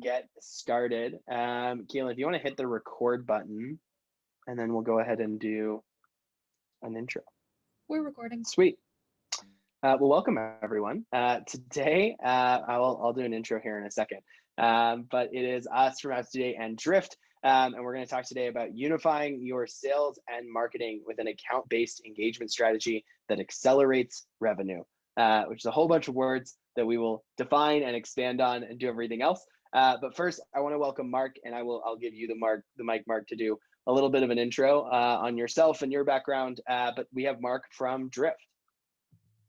get started. Keelan, if you want to hit the record button, and then we'll go ahead and do an intro. We're recording. Sweet. Well, welcome everyone. Today, I'll do an intro here in a second, but it is us from Us Today and Drift, and we're going to talk today about unifying your sales and marketing with an account-based engagement strategy that accelerates revenue, which is a whole bunch of words that we will define and expand on and do everything else. But first, I want to welcome Mark, and I'll give you the mic, Mark, to do a little bit of an intro on yourself and your background. But we have Mark from Drift.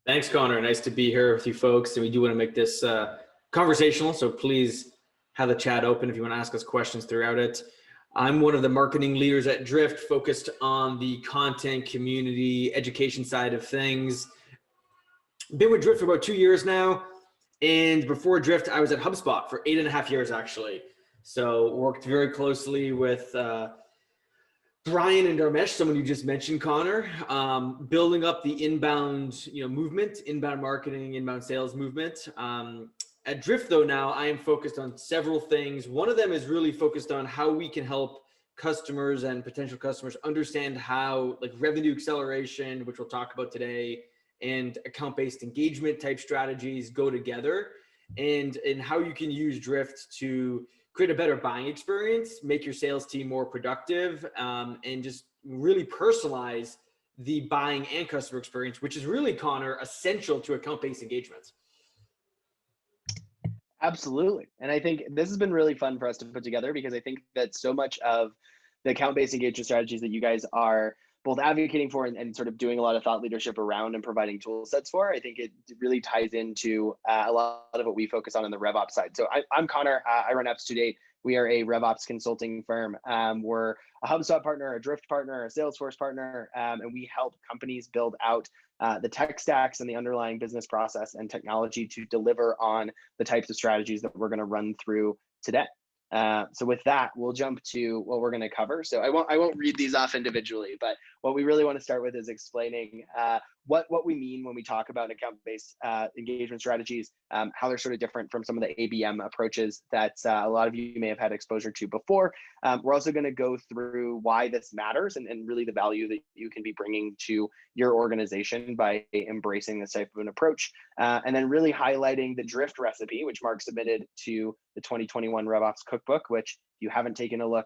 Thanks, Connor. Nice to be here with you folks. And we do want to make this conversational, so please have the chat open if you want to ask us questions throughout it. I'm one of the marketing leaders at Drift, focused on the content, community, education side of things. Been with Drift for about 2 years now. And before Drift, I was at HubSpot for 8.5 years, actually. So worked very closely with Brian and Dharmesh, someone you just mentioned, Connor, building up the inbound, movement, inbound marketing, inbound sales movement. At Drift, though, now I am focused on several things. One of them is really focused on how we can help customers and potential customers understand how, like, revenue acceleration, which we'll talk about today, and account-based engagement type strategies go together, and how you can use Drift to create a better buying experience, make your sales team more productive, and just really personalize the buying and customer experience, which is really, Connor, essential to account-based engagements. Absolutely. And I think this has been really fun for us to put together, because I think that so much of the account-based engagement strategies that you guys are both advocating for and sort of doing a lot of thought leadership around and providing tool sets for, I think it really ties into a lot of what we focus on the RevOps side. So I'm Connor. I run Us Today. We are a RevOps consulting firm. We're a HubSpot partner, a Drift partner, a Salesforce partner, and we help companies build out the tech stacks and the underlying business process and technology to deliver on the types of strategies that we're going to run through today. So with that, we'll jump to what we're going to cover. So I won't read these off individually, but what we really want to start with is explaining what we mean when we talk about account-based engagement strategies, how they're sort of different from some of the ABM approaches that a lot of you may have had exposure to before. We're also going to go through why this matters and really the value that you can be bringing to your organization by embracing this type of an approach. And then really highlighting the Drift recipe, which Mark submitted to the 2021 RevOps Cookbook, which if you haven't taken a look,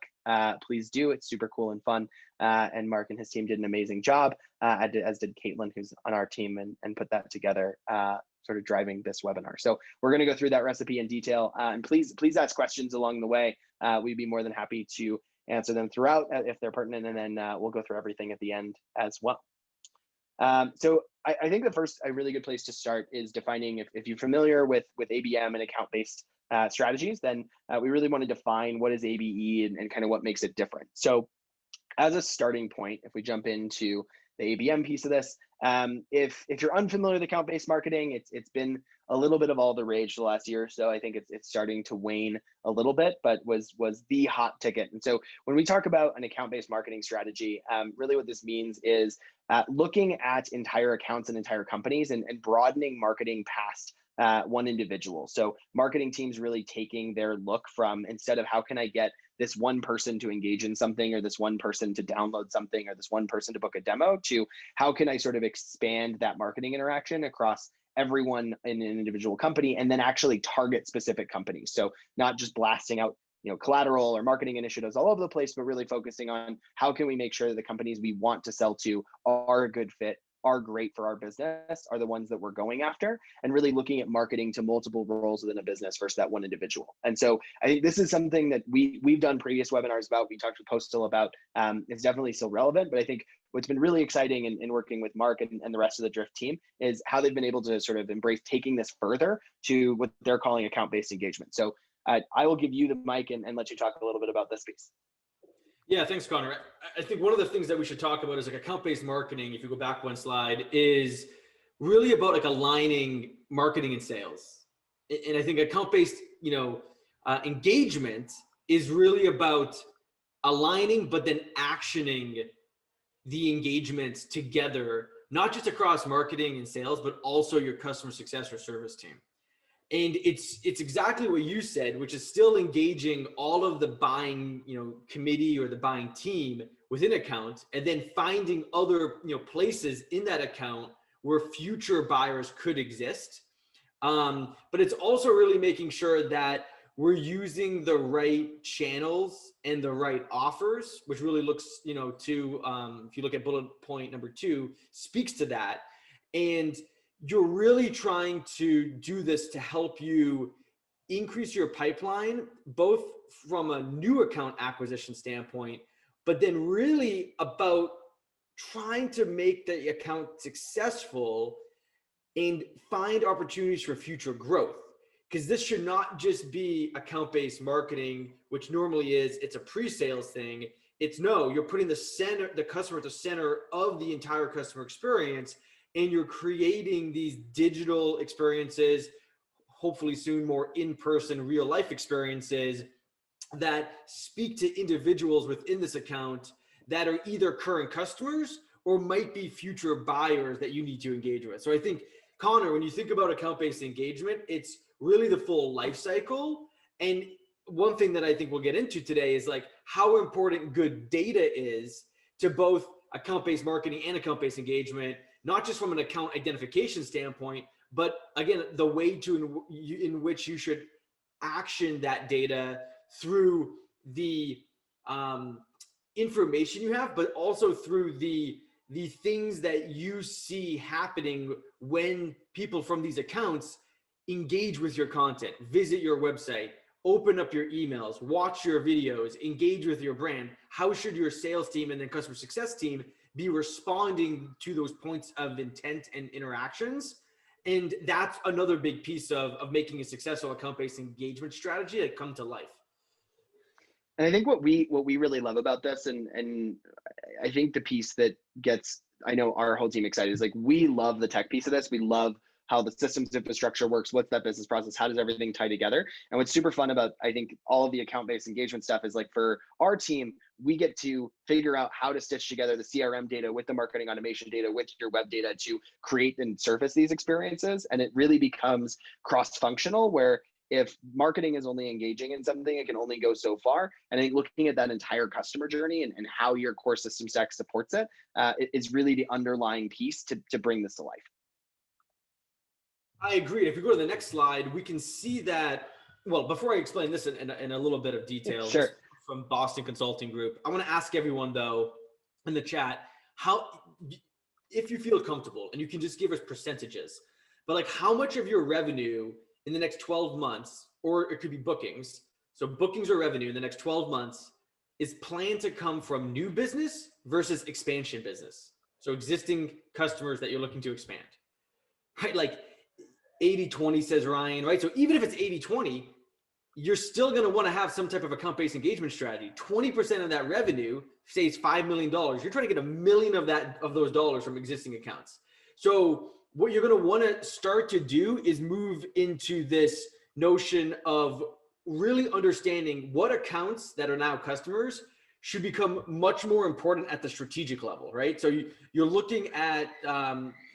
please do. It's super cool and fun. And Mark and his team did an amazing job, as did Caitlin, who's on our team, and put that together, sort of driving this webinar. So we're going to go through that recipe in detail. And please ask questions along the way. We'd be more than happy to answer them throughout if they're pertinent, and then we'll go through everything at the end as well. So I think the first a really good place to start is defining, if you're familiar with ABM and account-based strategies, then we really want to define what is ABE and kind of what makes it different. So as a starting point, if we jump into the ABM piece of this, if you're unfamiliar with account-based marketing, it's been a little bit of all the rage the last year or so. I think it's starting to wane a little bit, but was the hot ticket. And so when we talk about an account-based marketing strategy, really what this means is looking at entire accounts and entire companies and broadening marketing past one individual. So marketing teams really taking their look from, instead of how can I get this one person to engage in something, or this one person to download something, or this one person to book a demo, to how can I sort of expand that marketing interaction across everyone in an individual company, and then actually target specific companies. So not just blasting out collateral or marketing initiatives all over the place, but really focusing on how can we make sure that the companies we want to sell to are a good fit, are great for our business, are the ones that we're going after, and really looking at marketing to multiple roles within a business versus that one individual. And so I think this is something that we've done previous webinars about, we talked to Postal about. It's definitely still relevant, but I think what's been really exciting in working with Mark and the rest of the Drift team is how they've been able to sort of embrace taking this further to what they're calling account-based engagement. So I will give you the mic and let you talk a little bit about this piece. Yeah, thanks, Connor. I think one of the things that we should talk about is, like, account-based marketing, if you go back one slide, is really about, like, aligning marketing and sales. And I think account-based, engagement is really about aligning, but then actioning the engagements together, not just across marketing and sales, but also your customer success or service team. And it's exactly what you said, which is still engaging all of the buying, committee or the buying team within account, and then finding other, places in that account where future buyers could exist. But it's also really making sure that we're using the right channels and the right offers, which really looks, to, if you look at bullet point number 2, speaks to that. And you're really trying to do this to help you increase your pipeline, both from a new account acquisition standpoint, but then really about trying to make the account successful and find opportunities for future growth. Because this should not just be account-based marketing, which normally it's a pre-sales thing. It's no, you're putting the customer at the center of the entire customer experience, and you're creating these digital experiences, hopefully soon more in-person real life experiences that speak to individuals within this account that are either current customers or might be future buyers that you need to engage with. So I think, Connor, when you think about account-based engagement, it's really the full life cycle. And one thing that I think we'll get into today is like how important good data is to both account-based marketing and account-based engagement, not just from an account identification standpoint, but again, the way in which you should action that data through the information you have, but also through the things that you see happening when people from these accounts engage with your content, visit your website, open up your emails, watch your videos, engage with your brand. How should your sales team and then customer success team be responding to those points of intent and interactions? And that's another big piece of making a successful account-based engagement strategy that come to life. And I think what we really love about this, and I think the piece that gets, I know our whole team excited, is like, we love the tech piece of this. We love how the systems infrastructure works. What's that business process? How does everything tie together? And what's super fun about, I think, all of the account-based engagement stuff is like, for our team, we get to figure out how to stitch together the CRM data with the marketing automation data, with your web data, to create and surface these experiences. And it really becomes cross-functional, where if marketing is only engaging in something, it can only go so far. And I think looking at that entire customer journey and how your core system stack supports it is really the underlying piece to bring this to life. I agree. If we go to the next slide, we can see that, well, before I explain this in a little bit of detail, Sure. From Boston Consulting Group, I want to ask everyone, though, in the chat, if you feel comfortable, and you can just give us percentages, but like, how much of your revenue in the next 12 months, or it could be bookings, so bookings or revenue in the next 12 months, is planned to come from new business versus expansion business? So existing customers that you're looking to expand, right? Like 80-20 says Ryan, right? So even if it's 80-20, you're still going to want to have some type of account-based engagement strategy. 20% of that revenue, say it's $5 million. You're trying to get $1 million of those dollars from existing accounts. So what you're going to want to start to do is move into this notion of really understanding what accounts that are now customers should become much more important at the strategic level, right? So you're looking at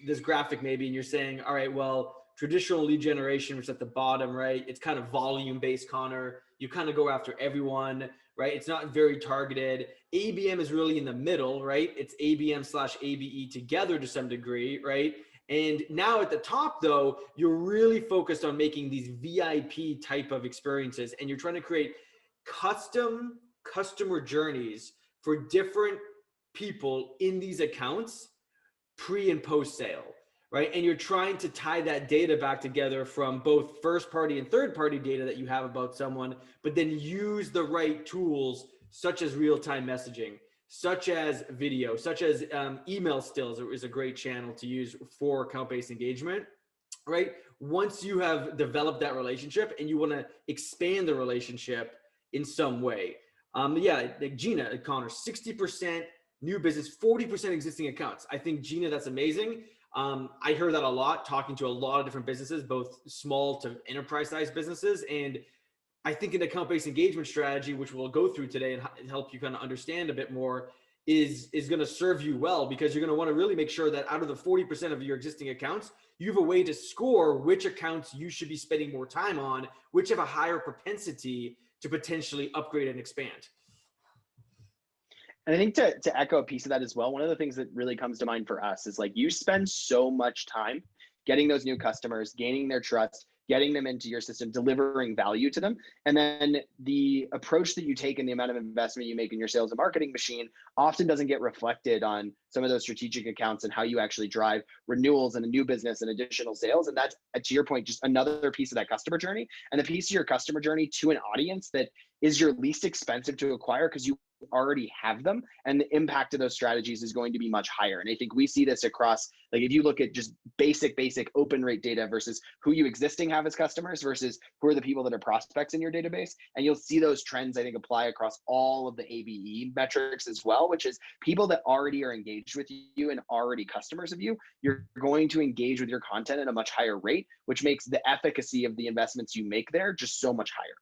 this graphic maybe, and you're saying, all right, well, traditional lead generation was at the bottom, right? It's kind of volume-based, Connor. You kind of go after everyone, right? It's not very targeted. ABM is really in the middle, right? It's ABM/ABE together to some degree, right? And now at the top, though, you're really focused on making these VIP type of experiences, and you're trying to create custom customer journeys for different people in these accounts, pre and post sale, right? And you're trying to tie that data back together from both first party and third party data that you have about someone, but then use the right tools such as real-time messaging, such as video, such as email stills is a great channel to use for account-based engagement, right? Once you have developed that relationship and you want to expand the relationship in some way. Yeah, like Gina, Connor, 60% new business, 40% existing accounts. I think, Gina, that's amazing. I heard that a lot, talking to a lot of different businesses, both small to enterprise-sized businesses. And I think an account-based engagement strategy, which we'll go through today and help you kind of understand a bit more, is going to serve you well, because you're going to want to really make sure that out of the 40% of your existing accounts, you have a way to score which accounts you should be spending more time on, which have a higher propensity to potentially upgrade and expand. And I think to echo a piece of that as well, one of the things that really comes to mind for us is like, you spend so much time getting those new customers, gaining their trust, getting them into your system, delivering value to them. And then the approach that you take and the amount of investment you make in your sales and marketing machine often doesn't get reflected on some of those strategic accounts and how you actually drive renewals and a new business and additional sales. And that's, to your point, just another piece of that customer journey, and a piece of your customer journey to an audience that is your least expensive to acquire because you already have them, and the impact of those strategies is going to be much higher. And I think we see this across, like, if you look at just basic open rate data versus who you existing have as customers versus who are the people that are prospects in your database, and you'll see those trends, I think, apply across all of the ABE metrics as well, which is people that already are engaged with you and already customers of you, you're going to engage with your content at a much higher rate, which makes the efficacy of the investments you make there just so much higher.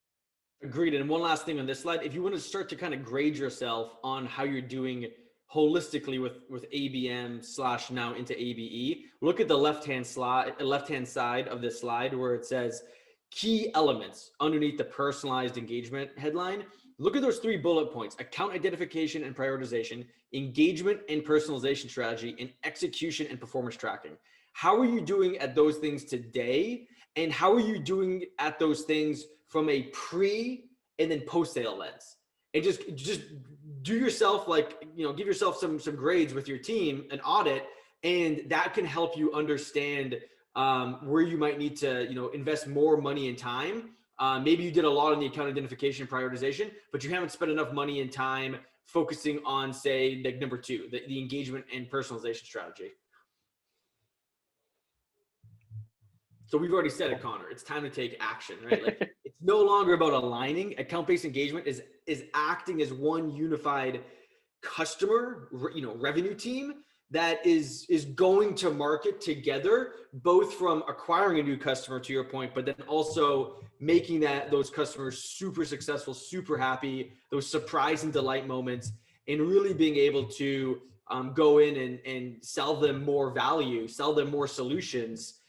Agreed. And one last thing on this slide, if you want to start to kind of grade yourself on how you're doing holistically with ABM / now into ABE, look at the left-hand side of this slide where it says key elements underneath the personalized engagement headline. Look at those 3 bullet points: account identification and prioritization, engagement and personalization strategy, and execution and performance tracking. How are you doing at those things today? And how are you doing at those things from a pre and then post-sale lens? And just do yourself, like, give yourself some grades with your team, an audit, and that can help you understand where you might need to, invest more money and time. Maybe you did a lot on the account identification prioritization, but you haven't spent enough money and time focusing on, say, like number 2, the engagement and personalization strategy. So we've already said it, Connor. It's time to take action, right? Like, it's no longer about aligning. Account-based engagement is acting as one unified customer, revenue team that is going to market together, both from acquiring a new customer, to your point, but then also making those customers super successful, super happy, those surprise and delight moments, and really being able to go in and sell them more value, sell them more solutions,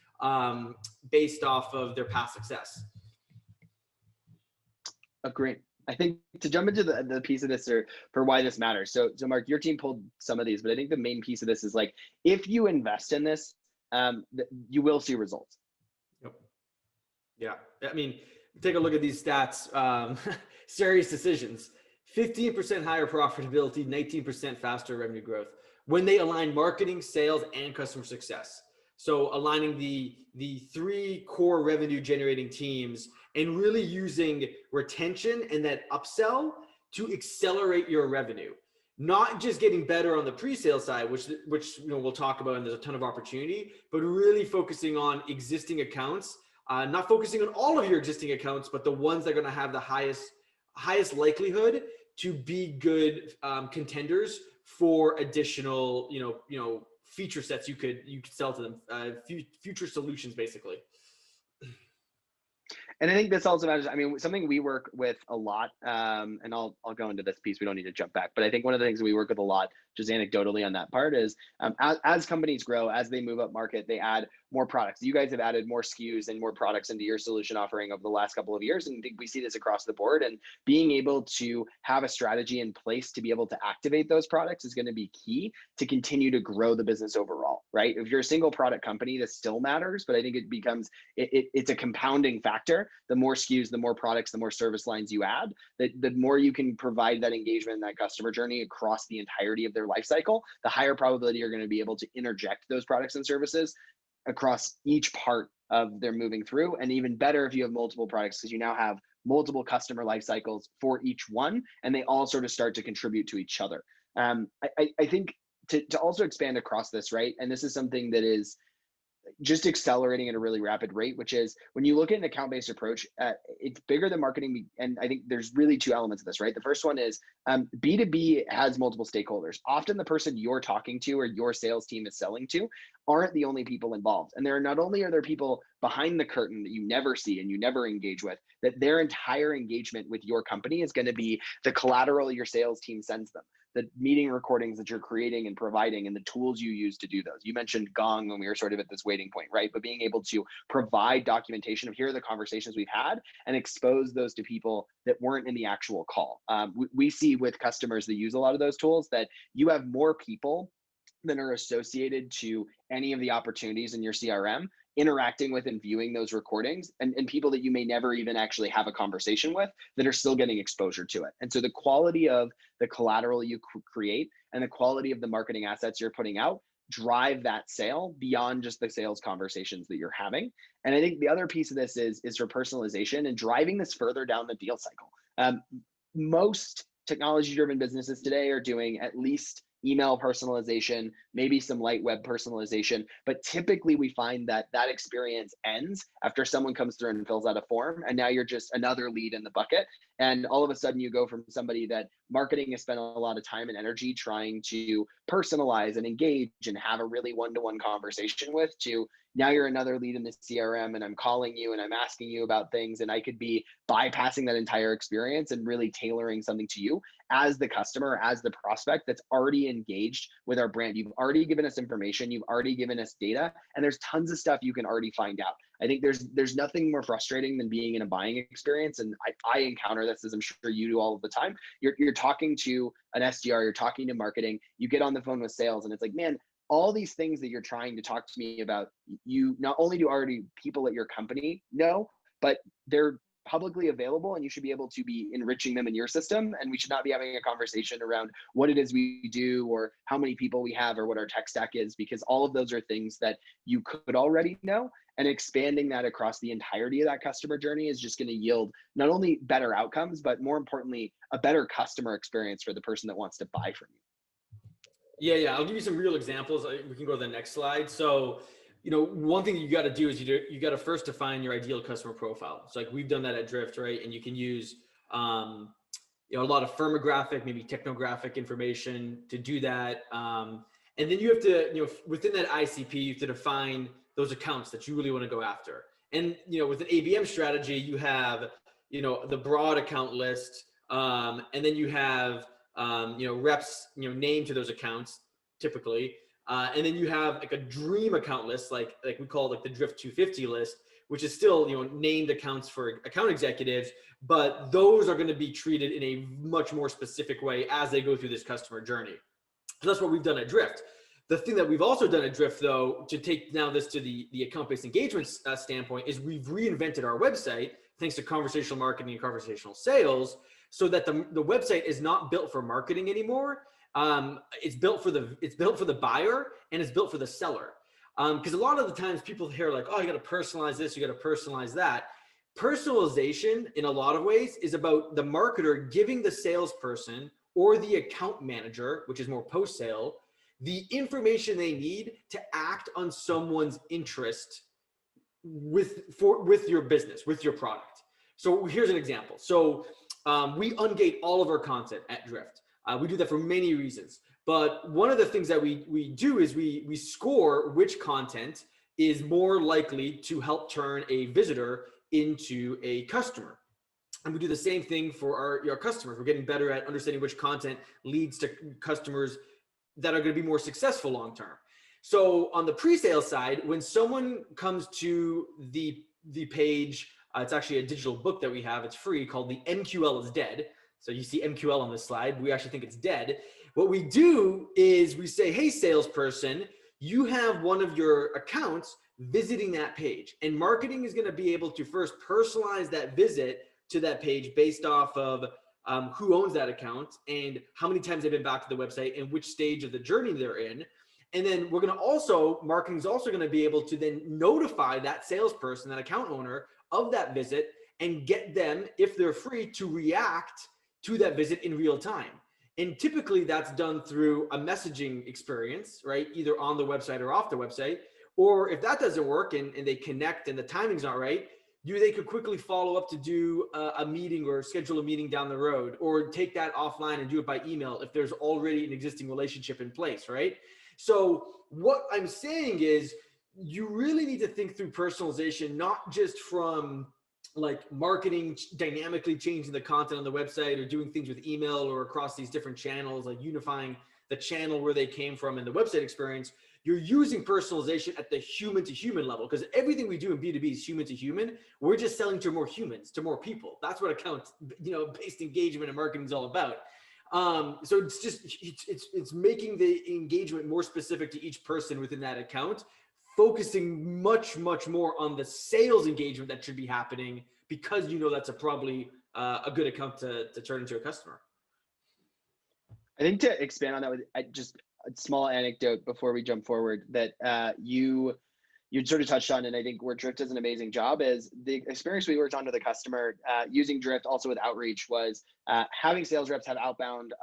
based off of their past success. Great. I think to jump into the piece of this for why this matters. So Mark, your team pulled some of these, but I think the main piece of this is, like, if you invest in this, you will see results. Yep. Yeah. I mean, take a look at these stats. Serious decisions, 15% higher profitability, 19% faster revenue growth when they align marketing, sales, and customer success. So aligning the 3 core revenue generating teams and really using retention and that upsell to accelerate your revenue. Not just getting better on the pre-sale side, which we'll talk about, and there's a ton of opportunity, but really focusing on existing accounts, not focusing on all of your existing accounts, but the ones that are going to have the highest likelihood to be good contenders for additional, feature sets you could sell to them, future solutions, basically. And I think this also matters. I mean, something we work with a lot, and I'll go into this piece. We don't need to jump back, but I think one of the things we work with a lot, just anecdotally on that part, is as companies grow, as they move up market, they add more products. You guys have added more SKUs and more products into your solution offering over the last couple of years, and I think we see this across the board. And being able to have a strategy in place to be able to activate those products is going to be key to continue to grow the business overall, right? If you're a single product company, this still matters, but I think it becomes it's a compounding factor. The more SKUs, the more products, the more service lines you add, the more you can provide that engagement and that customer journey across the entirety of their life cycle, the higher probability you're going to be able to interject those products and services across each part of their moving through. And even better if you have multiple products, because you now have multiple customer life cycles for each one, and they all sort of start to contribute to each other. I think to also expand across this, right? And this is something that is just accelerating at a really rapid rate, which is when you look at an account-based approach, it's bigger than marketing. And I think there's really 2 elements of this, right? The first one is B2B has multiple stakeholders. Often the person you're talking to or your sales team is selling to aren't the only people involved. And there are not only are there people behind the curtain that you never see and you never engage with, that their entire engagement with your company is going to be the collateral your sales team sends them, the meeting recordings that you're creating and providing, and the tools you use to do those. You mentioned Gong when we were sort of at this waiting point, right? But being able to provide documentation of here are the conversations we've had and expose those to people that weren't in the actual call. We see with customers that use a lot of those tools that you have more people that are associated to any of the opportunities in your CRM interacting with and viewing those recordings, and people that you may never even actually have a conversation with that are still getting exposure to it. And so the quality of the collateral you create and the quality of the marketing assets you're putting out drive that sale beyond just the sales conversations that you're having. And I think the other piece of this is for personalization and driving this further down the deal cycle. Most technology-driven businesses today are doing at least email personalization, maybe some light web personalization, but typically we find that that experience ends after someone comes through and fills out a form, and now you're just another lead in the bucket. And all of a sudden you go from somebody that marketing has spent a lot of time and energy trying to personalize and engage and have a really one-to-one conversation with, to now you're another lead in the CRM and I'm calling you and I'm asking you about things, and I could be bypassing that entire experience and really tailoring something to you as the customer, as the prospect that's already engaged with our brand. You've already given us information, you've already given us data, and there's tons of stuff you can already find out. I think there's nothing more frustrating than being in a buying experience, and I encounter this, as I'm sure you do all of the time. You're talking to an SDR, you're talking to marketing, you get on the phone with sales, and it's like, man, all these things that you're trying to talk to me about, you not only do already people at your company know, but they're publicly available and you should be able to be enriching them in your system. And we should not be having a conversation around what it is we do or how many people we have or what our tech stack is, because all of those are things that you could already know. And expanding that across the entirety of that customer journey is just going to yield not only better outcomes, but more importantly, a better customer experience for the person that wants to buy from you. Yeah. I'll give you some real examples. We can go to the next slide. So, one thing you got to do is you got to first define your ideal customer profile. So like we've done that at Drift, right? And you can use, a lot of firmographic, maybe technographic information to do that. And then you have to, within that ICP, you have to define those accounts that you really want to go after. And, with an ABM strategy, you have, the broad account list, and then you have, reps, named to those accounts typically. And then you have like a dream account list, like we call it, like the Drift 250 list, which is still, named accounts for account executives, but those are going to be treated in a much more specific way as they go through this customer journey. So that's what we've done at Drift. The thing that we've also done at Drift, though, to take now this to the account-based engagement standpoint, is we've reinvented our website thanks to conversational marketing and conversational sales, so that the website is not built for marketing anymore. It's built for the buyer, and it's built for the seller. Because a lot of the times people hear like, oh, you got to personalize this, you got to personalize that. Personalization in a lot of ways is about the marketer giving the salesperson or the account manager, which is more post-sale, the information they need to act on someone's interest with your business, with your product. So here's an example. So we ungate all of our content at Drift. We do that for many reasons. But one of the things that we do is we score which content is more likely to help turn a visitor into a customer. And we do the same thing for our customers. We're getting better at understanding which content leads to customers that are going to be more successful long-term. So on the pre-sale side, when someone comes to the page, it's actually a digital book that we have. It's free, called The MQL is Dead. So you see MQL on this slide. We actually think it's dead. What we do is we say, hey, salesperson, you have one of your accounts visiting that page. And marketing is going to be able to first personalize that visit to that page based off of who owns that account and how many times they've been back to the website and which stage of the journey they're in. And then we're going to marketing is also going to be able to then notify that salesperson, that account owner, of that visit and get them, if they're free, to react to that visit in real time. And typically that's done through a messaging experience, right? Either on the website or off the website. Or if that doesn't work and they connect and the timing's not right, they could quickly follow up to do a meeting or schedule a meeting down the road, or take that offline and do it by email if there's already an existing relationship in place, right? So what I'm saying is you really need to think through personalization, not just from like marketing, dynamically changing the content on the website or doing things with email or across these different channels, like unifying the channel where they came from in the website experience. You're using personalization at the human to human level, because everything we do in B2B is human to human. We're just selling to more humans, to more people. That's what account, based engagement and marketing is all about. So it's just, it's making the engagement more specific to each person within that account, focusing much more on the sales engagement that should be happening, because that's probably a good account to turn into a customer. I think to expand on that with just a small anecdote before we jump forward that you sort of touched on, and I think where Drift does an amazing job is the experience we worked on with the customer using Drift also with outreach was having sales reps have outbound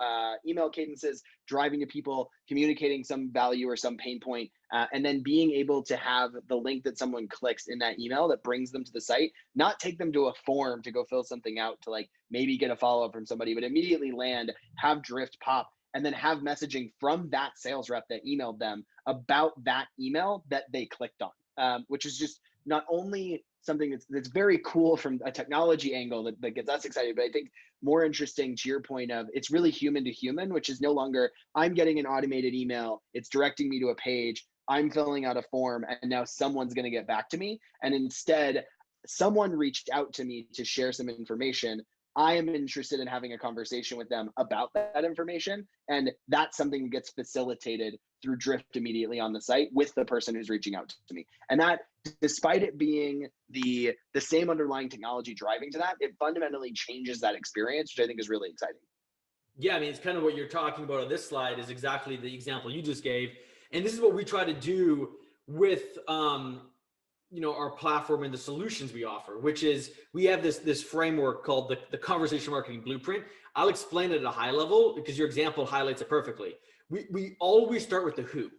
email cadences, driving to people, communicating some value or some pain point, and then being able to have the link that someone clicks in that email that brings them to the site, not take them to a form to go fill something out to like maybe get a follow-up from somebody, but immediately land, have Drift pop, and then have messaging from that sales rep that emailed them about that email that they clicked on, which is just not only something that's very cool from a technology angle that gets us excited, but I think more interesting to your point of it's really human to human, which is no longer I'm getting an automated email, it's directing me to a page, I'm filling out a form, and now someone's going to get back to me. And instead, someone reached out to me to share some information. I am interested in having a conversation with them about that information. And that's something that gets facilitated through Drift immediately on the site with the person who's reaching out to me. And that, despite it being the same underlying technology driving to that, it fundamentally changes that experience, which I think is really exciting. Yeah, I mean, it's kind of what you're talking about on this slide is exactly the example you just gave. And this is what we try to do with our platform and the solutions we offer, which is we have this framework called the conversation marketing blueprint. I'll explain it at a high level because your example highlights it perfectly. We always start with the who.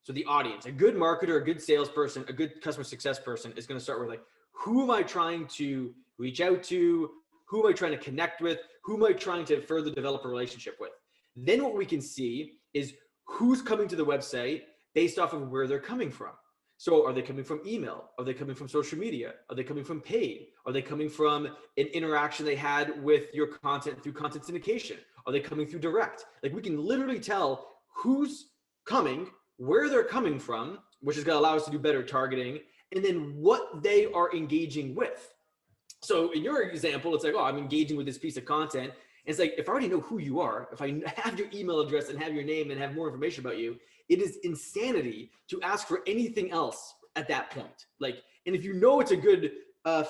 So the audience, a good marketer, a good salesperson, a good customer success person is going to start with like, who am I trying to reach out to? Who am I trying to connect with? Who am I trying to further develop a relationship with? Then what we can see is who's coming to the website based off of where they're coming from. So are they coming from email? Are they coming from social media? Are they coming from paid? Are they coming from an interaction they had with your content through content syndication? Are they coming through direct? Like we can literally tell who's coming, where they're coming from, which is going to allow us to do better targeting, and then what they are engaging with. So in your example, it's like, oh, I'm engaging with this piece of content. And it's like, if I already know who you are, if I have your email address and have your name and have more information about you, it is insanity to ask for anything else at that point. Like, and if you know it's a good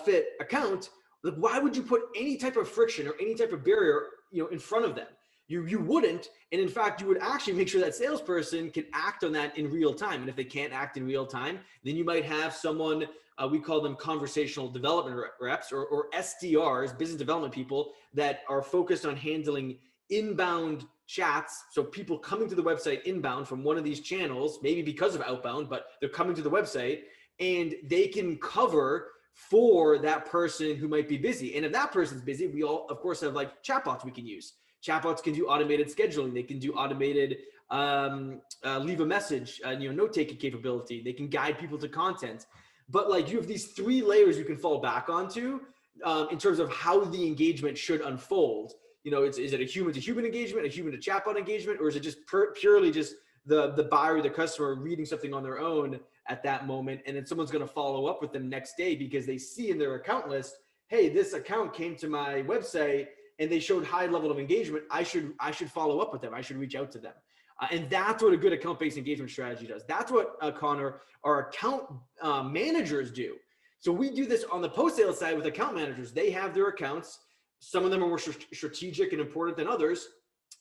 fit account, like why would you put any type of friction or any type of barrier, in front of them? You wouldn't. And in fact, you would actually make sure that salesperson can act on that in real time. And if they can't act in real time, then you might have someone, we call them conversational development reps or SDRs, business development people that are focused on handling inbound chats. So people coming to the website inbound from one of these channels, maybe because of outbound, but they're coming to the website and they can cover for that person who might be busy. And if that person's busy, we all, of course, have like chatbots we can use. Chatbots can do automated scheduling. They can do automated leave a message, note-taking capability. They can guide people to content. But like you have these three layers you can fall back onto in terms of how the engagement should unfold. Is it a human to human engagement, a human to chatbot engagement, or is it just purely just the buyer, the customer reading something on their own at that moment, and then someone's going to follow up with them next day because they see in their account list, hey, this account came to my website and they showed high level of engagement. I should follow up with them. I should reach out to them. And that's what a good account-based engagement strategy does. That's what, Connor, our account managers do. So we do this on the post-sale side with account managers. They have their accounts. Some of them are more strategic and important than others.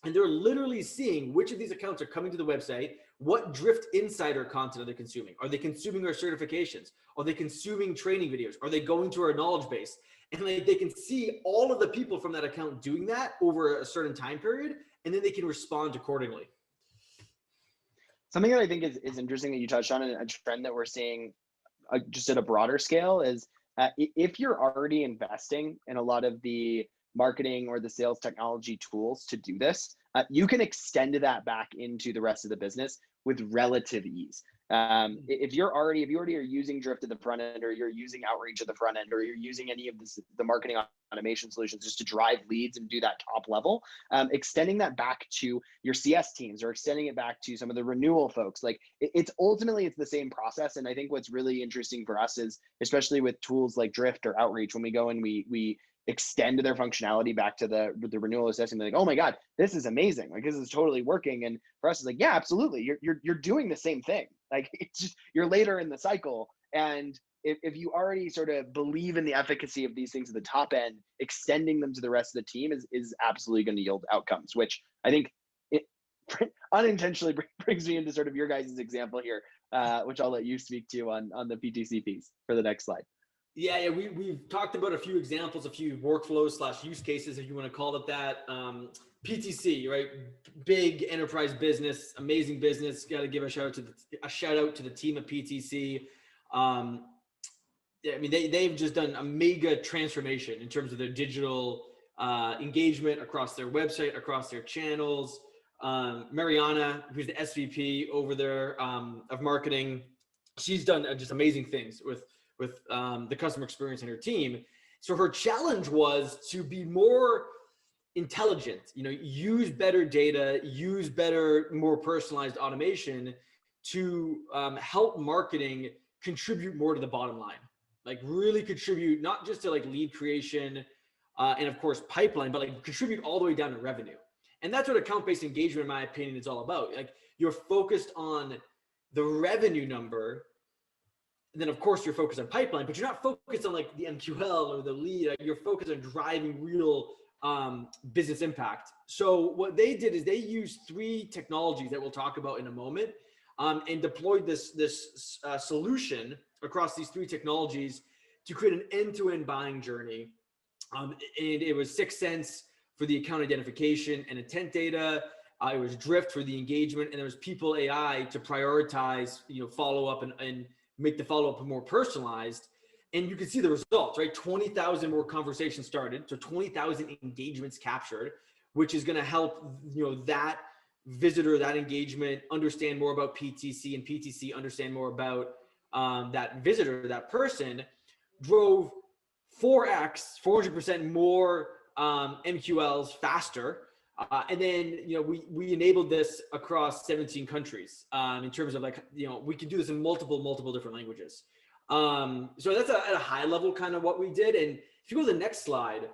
And they're literally seeing which of these accounts are coming to the website, what Drift Insider content are they consuming? Are they consuming our certifications? Are they consuming training videos? Are they going to our knowledge base? And they can see all of the people from that account doing that over a certain time period, and then they can respond accordingly. Something that I think is interesting that you touched on, and a trend that we're seeing just at a broader scale is if you're already investing in a lot of the marketing or the sales technology tools to do this, you can extend that back into the rest of the business with relative ease. If you already are using Drift at the front end, or you're using Outreach at the front end, or you're using any of the marketing automation solutions just to drive leads and do that top level, extending that back to your CS teams, or extending it back to some of the renewal folks, like it's ultimately the same process. And I think what's really interesting for us is, especially with tools like Drift or Outreach, when we go and we extend their functionality back to the renewal assessment, they're like, oh my God, this is amazing. Like, this is totally working. And for us, it's like, yeah, absolutely. You're doing the same thing. Like, it's just, you're later in the cycle. And if you already sort of believe in the efficacy of these things at the top end, extending them to the rest of the team is absolutely going to yield outcomes, which I think it unintentionally brings me into sort of your guys' example here, which I'll let you speak to on the PTC piece for the next slide. Yeah, we've talked about a few examples, a few workflows / use cases, if you want to call it that. PTC, right? Big enterprise business, amazing business. Got to give a shout out to the team at PTC. Yeah, I mean, they've just done a mega transformation in terms of their digital engagement across their website, across their channels. Mariana, who's the SVP over there of marketing, she's done just amazing things with the customer experience in her team. So her challenge was to be more intelligent, use better data, use better, more personalized automation to help marketing contribute more to the bottom line, like really contribute not just to like lead creation and of course pipeline, but like contribute all the way down to revenue. And that's what account-based engagement, in my opinion, is all about. Like, you're focused on the revenue number. And then of course you're focused on pipeline, but you're not focused on like the MQL or the lead. Like, you're focused on driving real business impact. So what they did is they used 3 technologies that we'll talk about in a moment, and deployed this solution across these 3 technologies to create an end-to-end buying journey. And it was 6 cents for the account identification and intent data. It was Drift for the engagement, and there was People AI to prioritize, follow up and make the follow up more personalized. And you can see the results, right? 20,000 more conversations started, so 20,000 engagements captured, which is going to help that visitor, that engagement, understand more about PTC, and PTC understand more about that visitor, that person. Drove 4x, 400% more MQLs faster. And then, we enabled this across 17 countries in terms of like, we can do this in multiple different languages. So that's at a high level kind of what we did. And if you go to the next slide,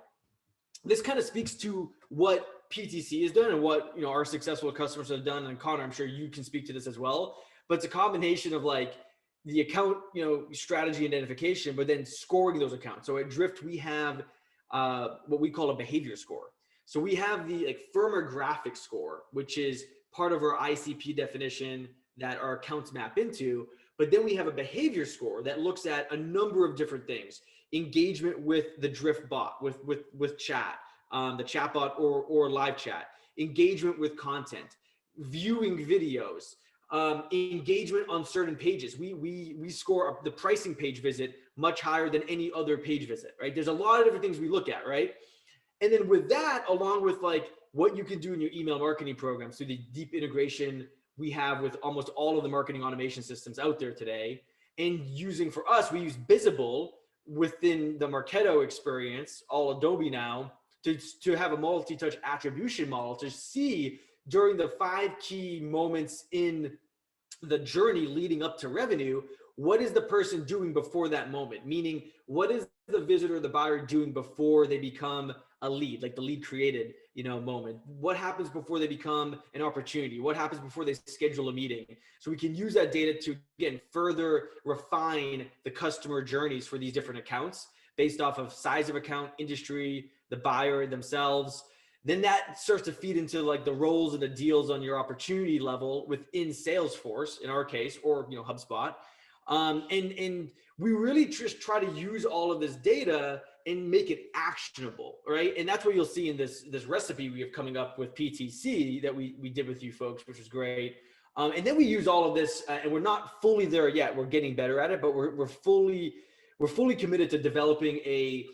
this kind of speaks to what PTC has done and what, our successful customers have done. And Connor, I'm sure you can speak to this as well, but it's a combination of like the account, strategy identification, but then scoring those accounts. So at Drift, we have what we call a behavior score. So we have the firmographic score, which is part of our ICP definition that our accounts map into. But then we have a behavior score that looks at a number of different things: engagement with the Drift bot, with chat, the chat bot or live chat, engagement with content, viewing videos, engagement on certain pages. We score the pricing page visit much higher than any other page visit, right? There's a lot of different things we look at, right? And then with that, along with like what you can do in your email marketing programs through the deep integration we have with almost all of the marketing automation systems out there today, and using, for us, we use Visible within the Marketo experience, all Adobe now, to have a multi-touch attribution model to see during the 5 key moments in the journey leading up to revenue, what is the person doing before that moment? Meaning, what is the visitor, the buyer doing before they become a lead, like the lead created, moment? What happens before they become an opportunity? What happens before they schedule a meeting? So we can use that data to, again, further refine the customer journeys for these different accounts based off of size of account, industry, the buyer themselves. Then that starts to feed into like the roles and the deals on your opportunity level within Salesforce, in our case, or HubSpot. And we really just try to use all of this data and make it actionable, right? And that's what you'll see in this recipe we have coming up with PTC that we did with you folks, which was great. And then we use all of this, and we're not fully there yet. We're getting better at it, but we're fully committed to developing a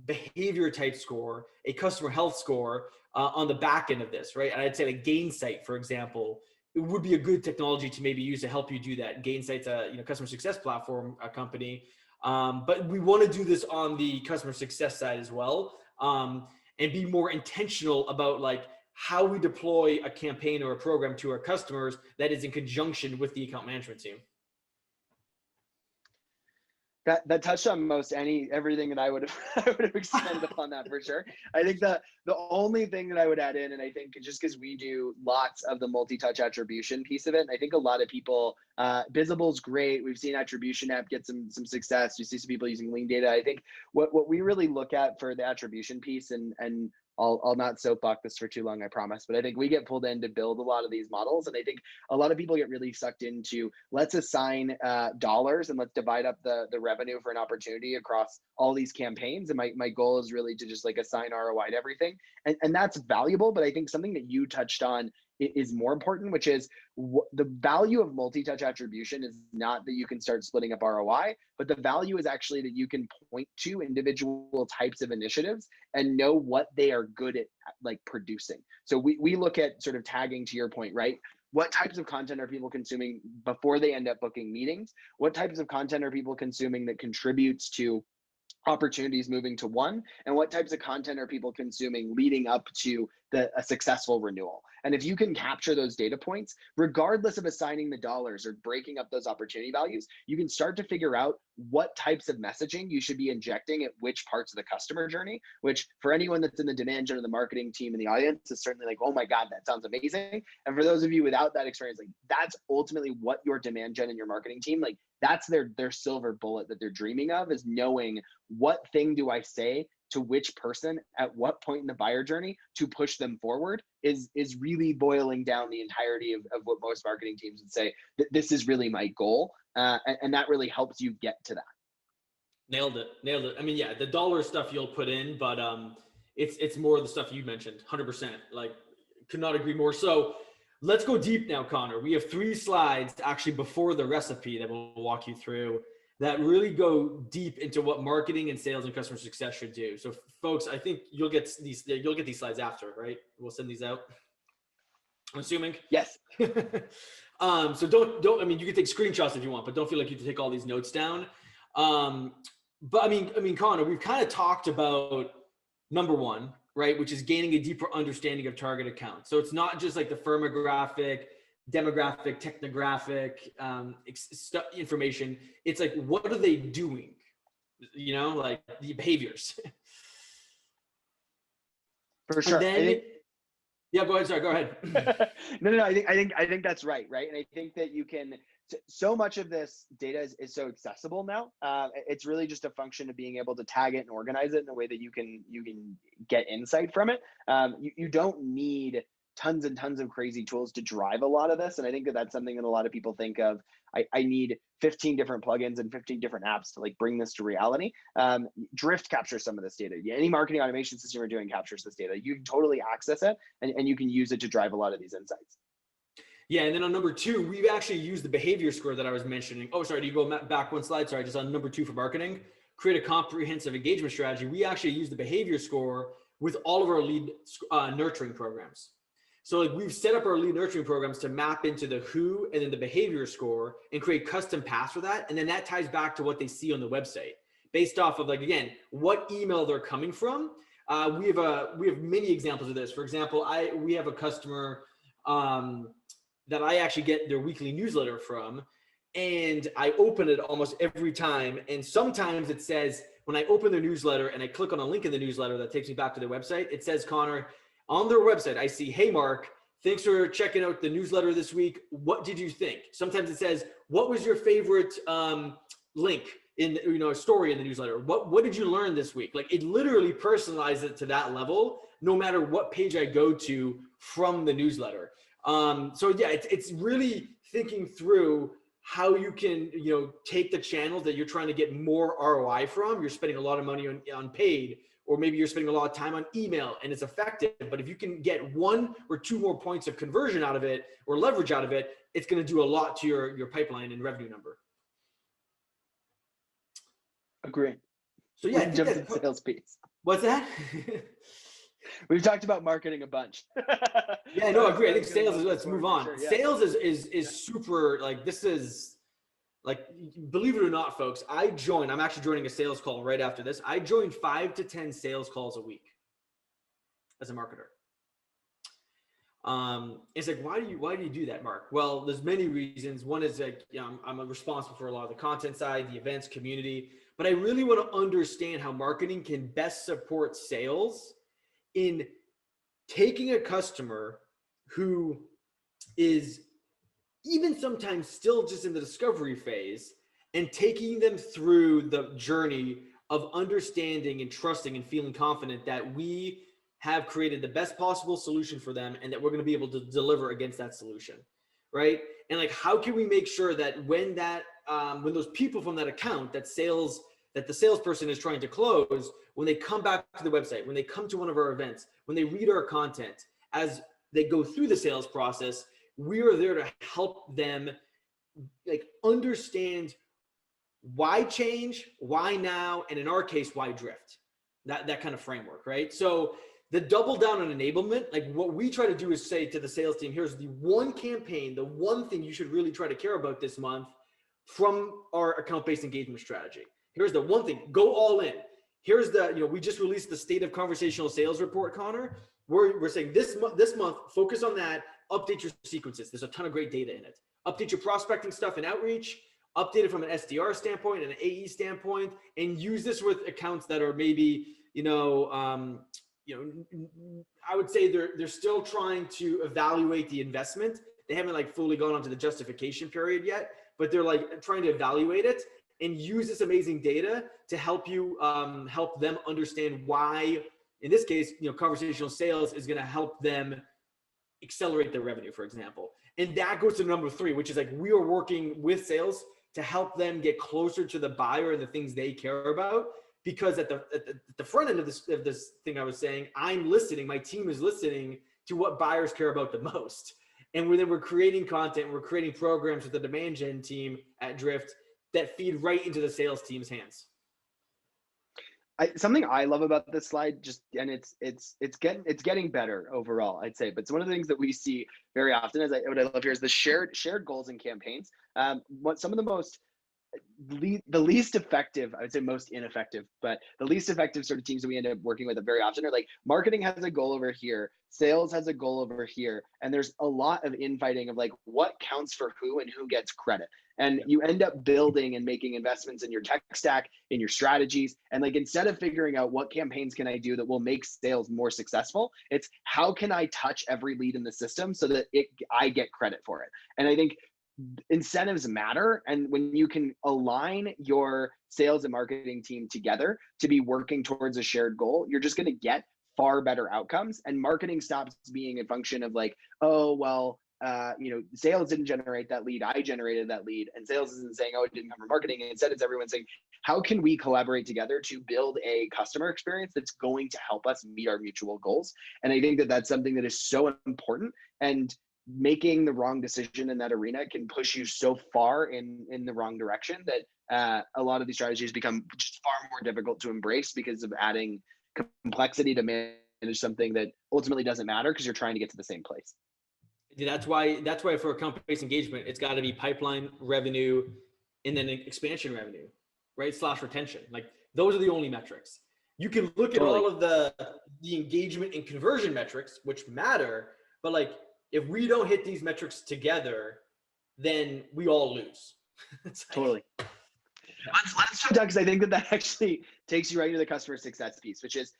behavior type score, a customer health score on the back end of this, right? And I'd say like Gainsight, for example, it would be a good technology to maybe use to help you do that. Gainsight's a customer success platform company, but we want to do this on the customer success side as well, and be more intentional about like how we deploy a campaign or a program to our customers that is in conjunction with the account management team. That touched on everything that I would have expanded upon that for sure. I think the only thing that I would add in, and I think just because we do lots of the multi-touch attribution piece of it, and I think a lot of people, Visible's great. We've seen Attribution App get some success. You see some people using Lean Data. I think what we really look at for the attribution piece, and I'll not soapbox this for too long, I promise, but I think we get pulled in to build a lot of these models. And I think a lot of people get really sucked into, let's assign dollars and let's divide up the revenue for an opportunity across all these campaigns. And my goal is really to just like assign ROI to everything. And that's valuable, but I think something that you touched on is more important, which is the value of multi-touch attribution is not that you can start splitting up ROI, but the value is actually that you can point to individual types of initiatives and know what they are good at like producing. So we look at sort of tagging, to your point, right? What types of content are people consuming before they end up booking meetings? What types of content are people consuming that contributes to opportunities moving to one, and what types of content are people consuming leading up to a successful renewal? And if you can capture those data points, regardless of assigning the dollars or breaking up those opportunity values, you can start to figure out what types of messaging you should be injecting at which parts of the customer journey, which for anyone that's in the demand gen or the marketing team in the audience is certainly like, oh my God, that sounds amazing. And for those of you without that experience, like that's ultimately what your demand gen and your marketing team, like that's their silver bullet that they're dreaming of, is knowing what thing do I say to which person at what point in the buyer journey to push them forward is really boiling down the entirety of what most marketing teams would say, that this is really my goal. And that really helps you get to that. Nailed it. I mean, yeah, the dollar stuff you'll put in, but it's more of the stuff you mentioned, 100%. Like, could not agree more. So let's go deep now, Connor. We have 3 slides actually before the recipe that we'll walk you through that really go deep into what marketing and sales and customer success should do. So folks, I think you'll get these slides after, right? We'll send these out, I'm assuming. Yes. So don't, I mean, you can take screenshots if you want, but don't feel like you have to take all these notes down. But I mean, Connor, we've kind of talked about number 1, right? Which is gaining a deeper understanding of target accounts. So it's not just like the firmographic, demographic, technographic information. It's like, what are they doing? You know, like the behaviors. For sure. Yeah, go ahead. Sorry, go ahead. No. I think that's right. And I think that you can. So much of this data is so accessible now. It's really just a function of being able to tag it and organize it in a way that you can get insight from it. You don't need tons and tons of crazy tools to drive a lot of this. And I think that that's something that a lot of people think of. I need 15 different plugins and 15 different apps to like bring this to reality. Drift captures some of this data. Any marketing automation system you're doing captures this data. You can totally access it and you can use it to drive a lot of these insights. Yeah, and then on number 2, we've actually used the behavior score that I was mentioning. Oh, sorry, do you go back 1 slide? Sorry, just on number 2 for marketing. Create a comprehensive engagement strategy. We actually use the behavior score with all of our lead nurturing programs. So like we've set up our lead nurturing programs to map into the who and then the behavior score and create custom paths for that. And then that ties back to what they see on the website based off of like, again, what email they're coming from. We have many examples of this. For example, we have a customer that I actually get their weekly newsletter from, and I open it almost every time. And sometimes it says, when I open their newsletter and I click on a link in the newsletter that takes me back to their website, it says, Connor, on their website, I see, hey, Mark, thanks for checking out the newsletter this week. What did you think? Sometimes it says, what was your favorite link in a story in the newsletter? What did you learn this week? Like it literally personalizes it to that level, no matter what page I go to from the newsletter. So yeah, it's really thinking through how you can, take the channels that you're trying to get more ROI from. You're spending a lot of money on paid, or maybe you're spending a lot of time on email and it's effective. But if you can get 1 or 2 more points of conversion out of it or leverage out of it, it's going to do a lot to your pipeline and revenue number. Agree. So yeah, jump to the sales piece. What's that? We've talked about marketing a bunch. Yeah, no, I agree. I think sales is, let's let's move on. sure, yeah. Sales is super, like, this is, like, believe it or not, folks, I'm actually joining a sales call right after this. I joined 5 to 10 sales calls a week as a marketer. It's like, why do you do that, Mark? Well, there's many reasons. One is like, I'm responsible for a lot of the content side, the events, community, but I really want to understand how marketing can best support sales in taking a customer who is even sometimes still just in the discovery phase and taking them through the journey of understanding and trusting and feeling confident that we have created the best possible solution for them and that we're going to be able to deliver against that solution, right? And like, how can we make sure that when those people from that account, that the salesperson is trying to close, when they come back to the website, when they come to one of our events, when they read our content, as they go through the sales process, we are there to help them like understand why change, why now, and in our case, why drift. That kind of framework, right? So the double down on enablement, like what we try to do is say to the sales team, here's the one campaign, the one thing you should really try to care about this month from our account-based engagement strategy. Here's the one thing, go all in. Here's we just released the state of conversational sales report, Connor. We're saying this month, focus on that, update your sequences. There's a ton of great data in it. Update your prospecting stuff and outreach, update it from an SDR standpoint and an AE standpoint, and use this with accounts that are maybe, I would say they're still trying to evaluate the investment. They haven't like fully gone onto the justification period yet, but they're like trying to evaluate it and use this amazing data to help you help them understand why, in this case, conversational sales is going to help them accelerate their revenue, for example. And that goes to number 3, which is like, we are working with sales to help them get closer to the buyer and the things they care about. Because at the front end of this thing I was saying, I'm listening, my team is listening to what buyers care about the most. And we're creating content, we're creating programs with the demand gen team at Drift that feed right into the sales team's hands. Something I love about this slide, it's getting better overall, I'd say. But it's one of the things that we see very often what I love here is the shared goals and campaigns. What some of the least effective, I would say most ineffective, but the least effective sort of teams that we end up working with very often are like, marketing has a goal over here, sales has a goal over here, and there's a lot of infighting of like what counts for who and who gets credit. And you end up building and making investments in your tech stack, in your strategies, and like, instead of figuring out what campaigns can I do that will make sales more successful, it's how can I touch every lead in the system so that I get credit for it. And I think incentives matter, and when you can align your sales and marketing team together to be working towards a shared goal, you're just going to get far better outcomes. And marketing stops being a function of like, oh well, sales didn't generate that lead, I generated that lead, and sales isn't saying, oh, it didn't come from marketing. And instead, it's everyone saying, how can we collaborate together to build a customer experience that's going to help us meet our mutual goals? And I think that that's something that is so important, and making the wrong decision in that arena can push you so far in the wrong direction that a lot of these strategies become just far more difficult to embrace because of adding complexity to manage something that ultimately doesn't matter because you're trying to get to the same place. That's why for account-based engagement, it's got to be pipeline revenue and then expansion revenue, right? / retention. Like, those are the only metrics. You can look at all of the engagement and conversion metrics, which matter, but like, if we don't hit these metrics together, then we all lose. Totally. Let's jump down, because I think that actually takes you right into the customer success piece, which is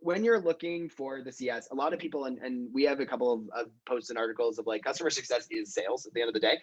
when you're looking for the CS, a lot of people, and we have a couple of posts and articles of like, customer success is sales at the end of the day.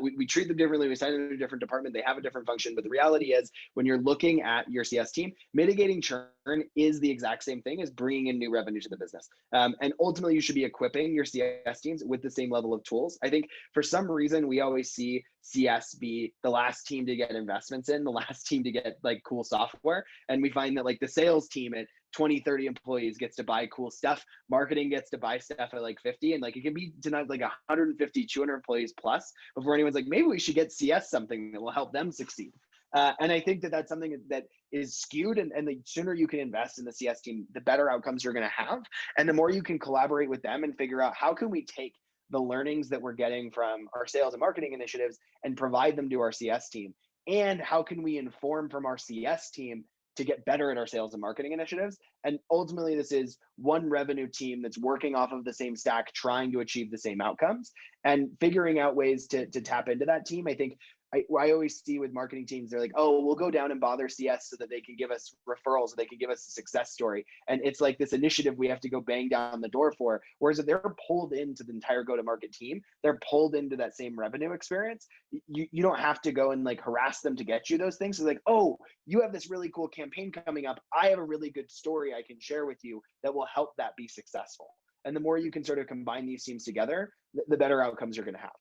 We treat them differently. We assign them to a different department. They have a different function. But the reality is, when you're looking at your CS team, mitigating churn is the exact same thing as bringing in new revenue to the business. And ultimately, you should be equipping your CS teams with the same level of tools. I think for some reason, we always see CS be the last team to get investments in, the last team to get like cool software. And we find that like the sales team at 20, 30 employees gets to buy cool stuff. Marketing gets to buy stuff at like 50. And like, it can be to like 150, 200 employees plus before anyone's like, maybe we should get CS something that will help them succeed. And I think that that's something that is skewed, and the sooner you can invest in the CS team, the better outcomes you're going to have. And the more you can collaborate with them and figure out how can we take the learnings that we're getting from our sales and marketing initiatives and provide them to our CS team. And how can we inform from our CS team to get better at our sales and marketing initiatives? And ultimately, this is one revenue team that's working off of the same stack, trying to achieve the same outcomes and figuring out ways to tap into that team. I think I always see with marketing teams, they're like, oh, we'll go down and bother CS so that they can give us referrals, so they can give us a success story. And it's like this initiative we have to go bang down the door for. Whereas if they're pulled into the entire go-to-market team, they're pulled into that same revenue experience. You don't have to go and like harass them to get you those things. It's like, oh, you have this really cool campaign coming up. I have a really good story I can share with you that will help that be successful. And the more you can sort of combine these teams together, the better outcomes you're going to have.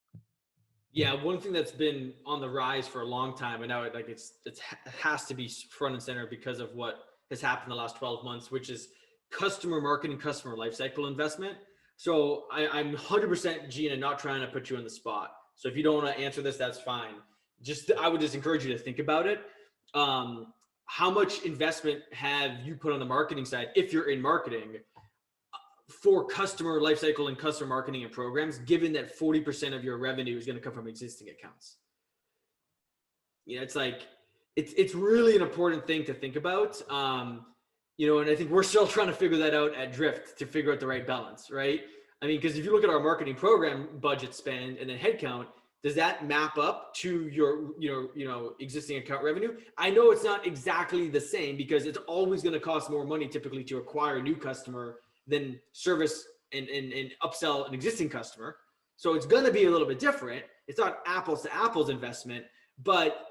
Yeah, one thing that's been on the rise for a long time, and now it has to be front and center because of what has happened the last 12 months, which is customer marketing, customer lifecycle investment. So I'm 100% Gina, not trying to put you on the spot. So if you don't want to answer this, that's fine. I would just encourage you to think about it. How much investment have you put on the marketing side, if you're in marketing, for customer lifecycle and customer marketing and programs, given that 40% of your revenue is going to come from existing accounts? You know, it's like, it's really an important thing to think about. You know, and I think we're still trying to figure that out at Drift, to figure out the right balance, right? I mean, because if you look at our marketing program budget spend and then headcount, does that map up to your existing account revenue? I know it's not exactly the same, because it's always going to cost more money typically to acquire a new customer than service and upsell an existing customer. So it's going to be a little bit different. It's not apples to apples investment, but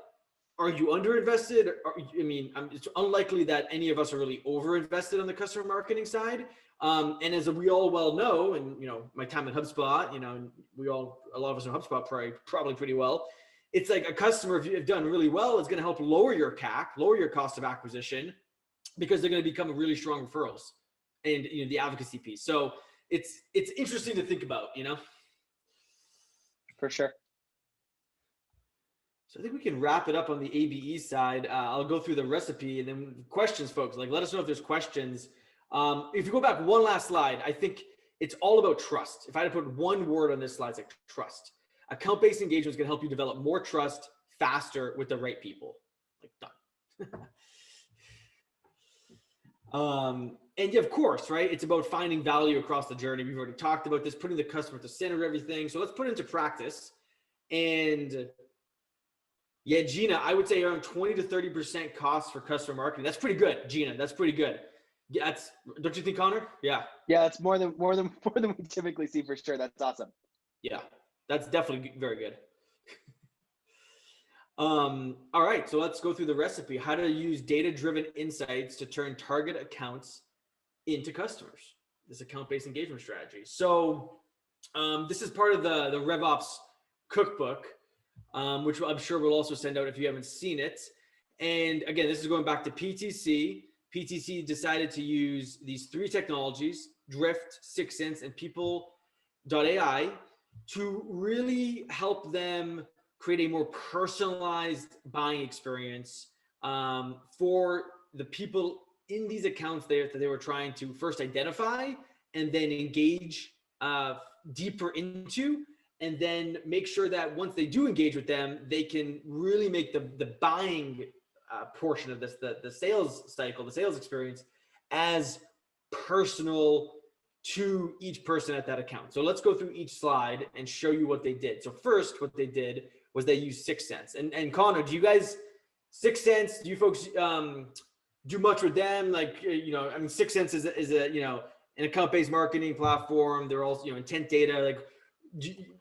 are you underinvested? It's unlikely that any of us are really overinvested on the customer marketing side. And as we all well know, and my time at HubSpot, a lot of us know HubSpot probably pretty well. It's like a customer, if you've done really well, is going to help lower your CAC, lower your cost of acquisition, because they're going to become really strong referrals and the advocacy piece. So it's interesting to think about, For sure. So I think we can wrap it up on the ABE side. I'll go through the recipe and then questions, folks. Like, let us know if there's questions. If you go back one last slide, I think it's all about trust. If I had to put one word on this slide, it's like trust. Account-based engagement is going to help you develop more trust faster with the right people. Like, done. And yeah, of course, right? It's about finding value across the journey. We've already talked about this, putting the customer at the center of everything. So let's put it into practice. And yeah, Gina, I would say around 20 to 30% cost for customer marketing. That's pretty good, Gina. That's pretty good. Yeah, don't you think, Connor? Yeah. Yeah, it's more than we typically see, for sure. That's awesome. Yeah, that's definitely very good. All right, so let's go through the recipe. How to use data-driven insights to turn target accounts into customers. This account-based engagement strategy. So this is part of the RevOps cookbook, which I'm sure we'll also send out if you haven't seen it. And again, this is going back to PTC. PTC decided to use these three technologies, Drift, 6sense, and People.ai, to really help them create a more personalized buying experience for the people in these accounts that they were trying to first identify and then engage deeper into, and then make sure that once they do engage with them, they can really make the buying portion of this, the sales cycle, the sales experience, as personal to each person at that account. So let's go through each slide and show you what they did. So first, what they did was they used 6sense. And Connor, do you guys, 6sense, do you folks do much with them? Like, 6sense is a an account-based marketing platform. They're also, intent data, like,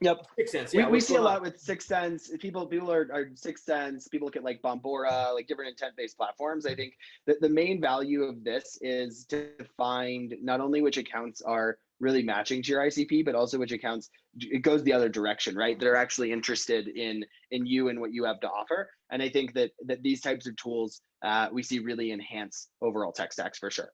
yep. 6sense. Yeah, we see a lot with 6sense. People are 6sense. People look at like Bombora, like different intent-based platforms. I think that the main value of this is to find not only which accounts are really matching to your ICP, but also which accounts it goes the other direction, right? They're actually interested in you and what you have to offer. And I think that these types of tools we see really enhance overall tech stacks, for sure.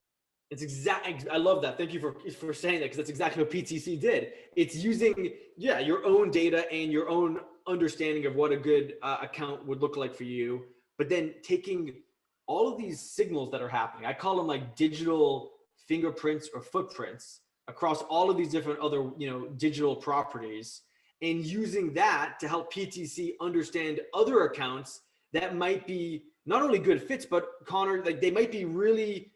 It's exact. I love that. Thank you for saying that, because that's exactly what PTC did. It's using your own data and your own understanding of what a good account would look like for you, but then taking all of these signals that are happening, I call them like digital fingerprints or footprints across all of these different other, digital properties, and using that to help PTC understand other accounts that might be not only good fits, but Connor, like they might be really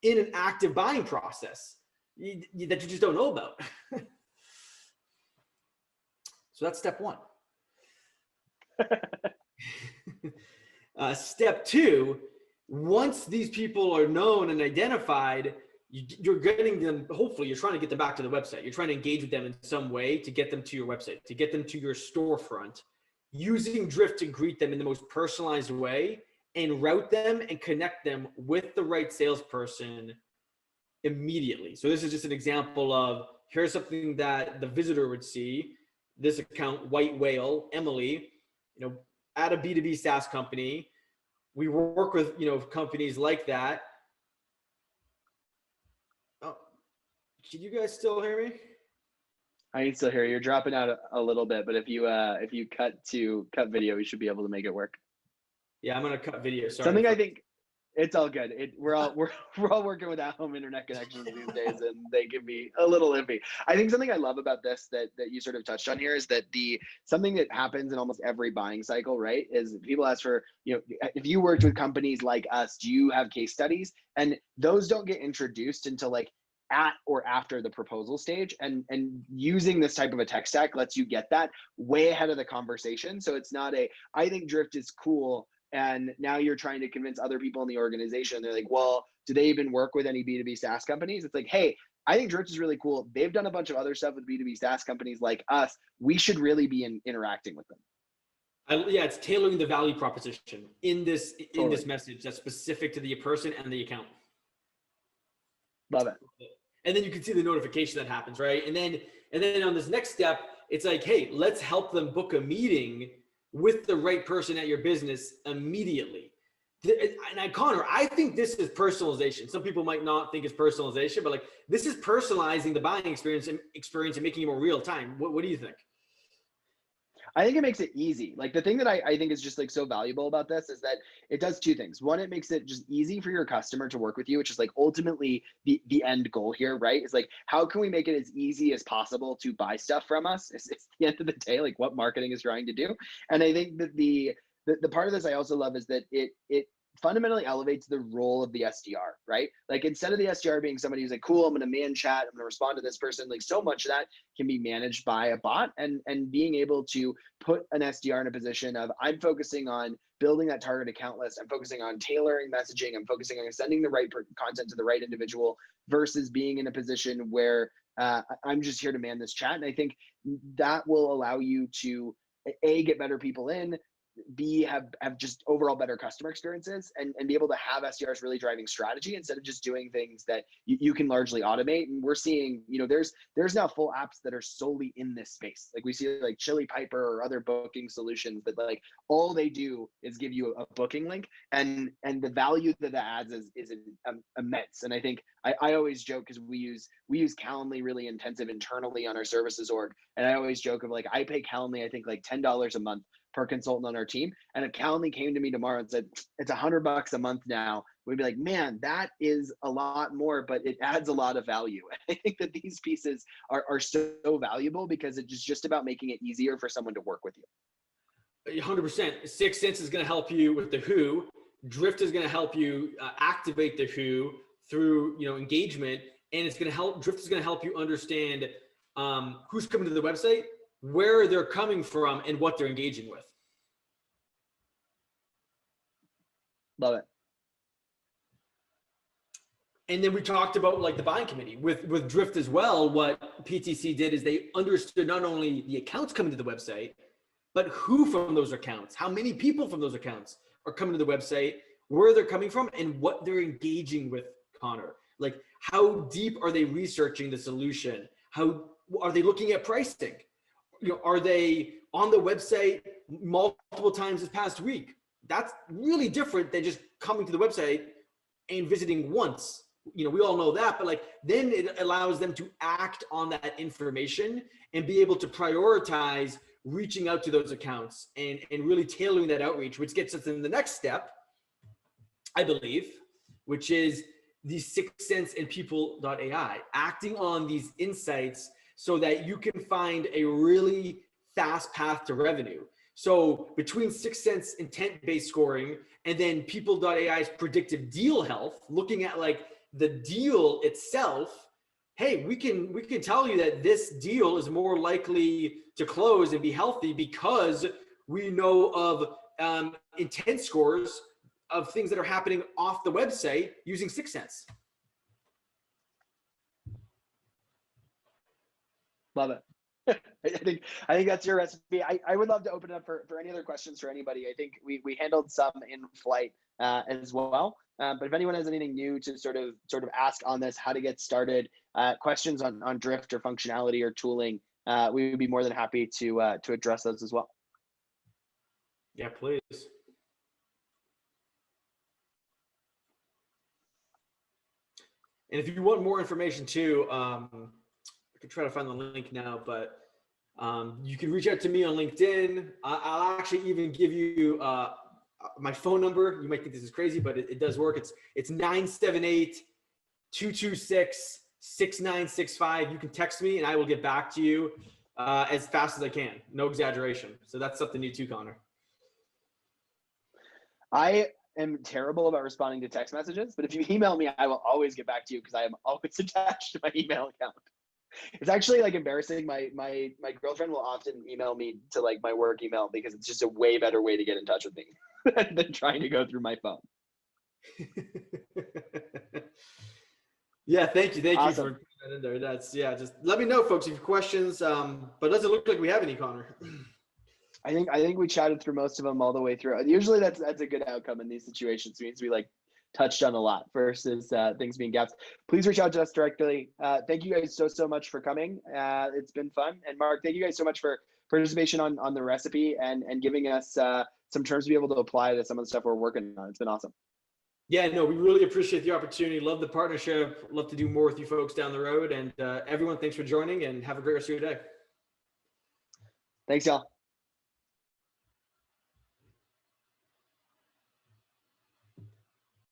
in an active buying process that you just don't know about. So that's step one. Step two, once these people are known and identified, you're getting them, hopefully you're trying to get them back to the website. You're trying to engage with them in some way to get them to your website, to get them to your storefront, using Drift to greet them in the most personalized way and route them and connect them with the right salesperson immediately. So this is just an example of, here's something that the visitor would see. This account, White Whale, Emily, at a B2B SaaS company. We work with, companies like that. Oh, can you guys still hear me? I can still hear you. You're dropping out a little bit, but if you cut video, we should be able to make it work. Yeah, I'm gonna cut video. Sorry. Something I think it's all good. We're all working with at-home internet connections these days, and they can be a little iffy. I think something I love about this that you sort of touched on here is that something that happens in almost every buying cycle, right, is people ask for, if you worked with companies like us, do you have case studies? And those don't get introduced until like at or after the proposal stage, and using this type of a tech stack lets you get that way ahead of the conversation. So it's not I think Drift is cool, and now you're trying to convince other people in the organization. They're like, well, do they even work with any B2B SaaS companies? It's like, hey, I think Drift is really cool. They've done a bunch of other stuff with B2B SaaS companies like us. We should really be interacting with them. Yeah, it's tailoring the value proposition in this message that's specific to the person and the account. Love it. And then you can see the notification that happens, right? And then on this next step, it's like, hey, let's help them book a meeting with the right person at your business immediately. And Connor, I think this is personalization. Some people might not think it's personalization, but like this is personalizing the buying experience and making it more real time. What do you think? I think it makes it easy. Like the thing that I think is just like so valuable about this is that it does two things. One, it makes it just easy for your customer to work with you, which is like ultimately the end goal here, right? It's like, how can we make it as easy as possible to buy stuff from us? It's the end of the day, like what marketing is trying to do. And I think that the part of this I also love is that it fundamentally elevates the role of the SDR, right? Like instead of the SDR being somebody who's like, cool, I'm going to man chat, I'm going to respond to this person, like so much of that can be managed by a bot, and being able to put an SDR in a position of, I'm focusing on building that target account list, I'm focusing on tailoring messaging, I'm focusing on sending the right content to the right individual, versus being in a position where I'm just here to man this chat. And I think that will allow you to A, get better people in, B, have just overall better customer experiences, and be able to have SDRs really driving strategy instead of just doing things that you can largely automate. And we're seeing, there's now full apps that are solely in this space. Like we see like Chili Piper or other booking solutions that like all they do is give you a booking link, and the value that adds is immense. And I think I always joke, because we use Calendly really intensive internally on our services org, and I always joke of like, I pay Calendly I think like $10 a month per consultant on our team. And if Calendly came to me tomorrow and said, it's $100 a month now, we'd be like, man, that is a lot more, but it adds a lot of value. I think that these pieces are so valuable because it's just about making it easier for someone to work with you. 100%. Sixth Sense is going to help you with the who. Drift is going to help you activate the who through engagement, and it's going to help. Drift is going to help you understand who's coming to the website, where they're coming from, and what they're engaging with. Love it. And then we talked about like the buying committee with Drift as well. What PTC did is they understood not only the accounts coming to the website, but who from those accounts, how many people from those accounts are coming to the website, where they're coming from, and what they're engaging with, Connor. Like how deep are they researching the solution? How are they looking at pricing? Are they on the website multiple times this past week? That's really different than just coming to the website and visiting once. We all know that, but like then it allows them to act on that information and be able to prioritize reaching out to those accounts and really tailoring that outreach, which gets us in the next step, I believe, which is the 6 Sense and People.ai, acting on these insights so that you can find a really fast path to revenue. So between 6 Sense intent-based scoring and then People.ai's predictive deal health, looking at like the deal itself, hey, we can tell you that this deal is more likely to close and be healthy because we know of intent scores of things that are happening off the website using 6 Sense. Love it. I think that's your recipe. I would love to open it up for any other questions for anybody. I think we handled some in flight as well. But if anyone has anything new to sort of ask on this, how to get started, questions on Drift or functionality or tooling, we would be more than happy to address those as well. Yeah, please. And if you want more information too, I could try to find the link now, but you can reach out to me on LinkedIn. I'll actually even give you my phone number. You might think this is crazy, but it does work. It's 978-226-6965. You can text me and I will get back to you as fast as I can. No exaggeration. So that's something new too, Connor. I am terrible about responding to text messages, but if you email me, I will always get back to you because I am always attached to my email account. It's actually like embarrassing. My girlfriend will often email me to like my work email because it's just a way better way to get in touch with me than trying to go through my phone. Yeah, thank you Awesome. for putting that in there. That's just let me know, folks, if you have questions. But doesn't look like we have any, Connor. I think we chatted through most of them all the way through. Usually that's a good outcome in these situations. It means we like touched on a lot versus things being gaps. Please reach out to us directly. Thank you guys so much for coming. It's been fun. And Mark, thank you guys so much for participation on the recipe and giving us some terms to be able to apply to some of the stuff we're working on. It's been awesome. Yeah, no, we really appreciate the opportunity. Love the partnership. Love to do more with you folks down the road. And everyone, thanks for joining and have a great rest of your day. Thanks, y'all.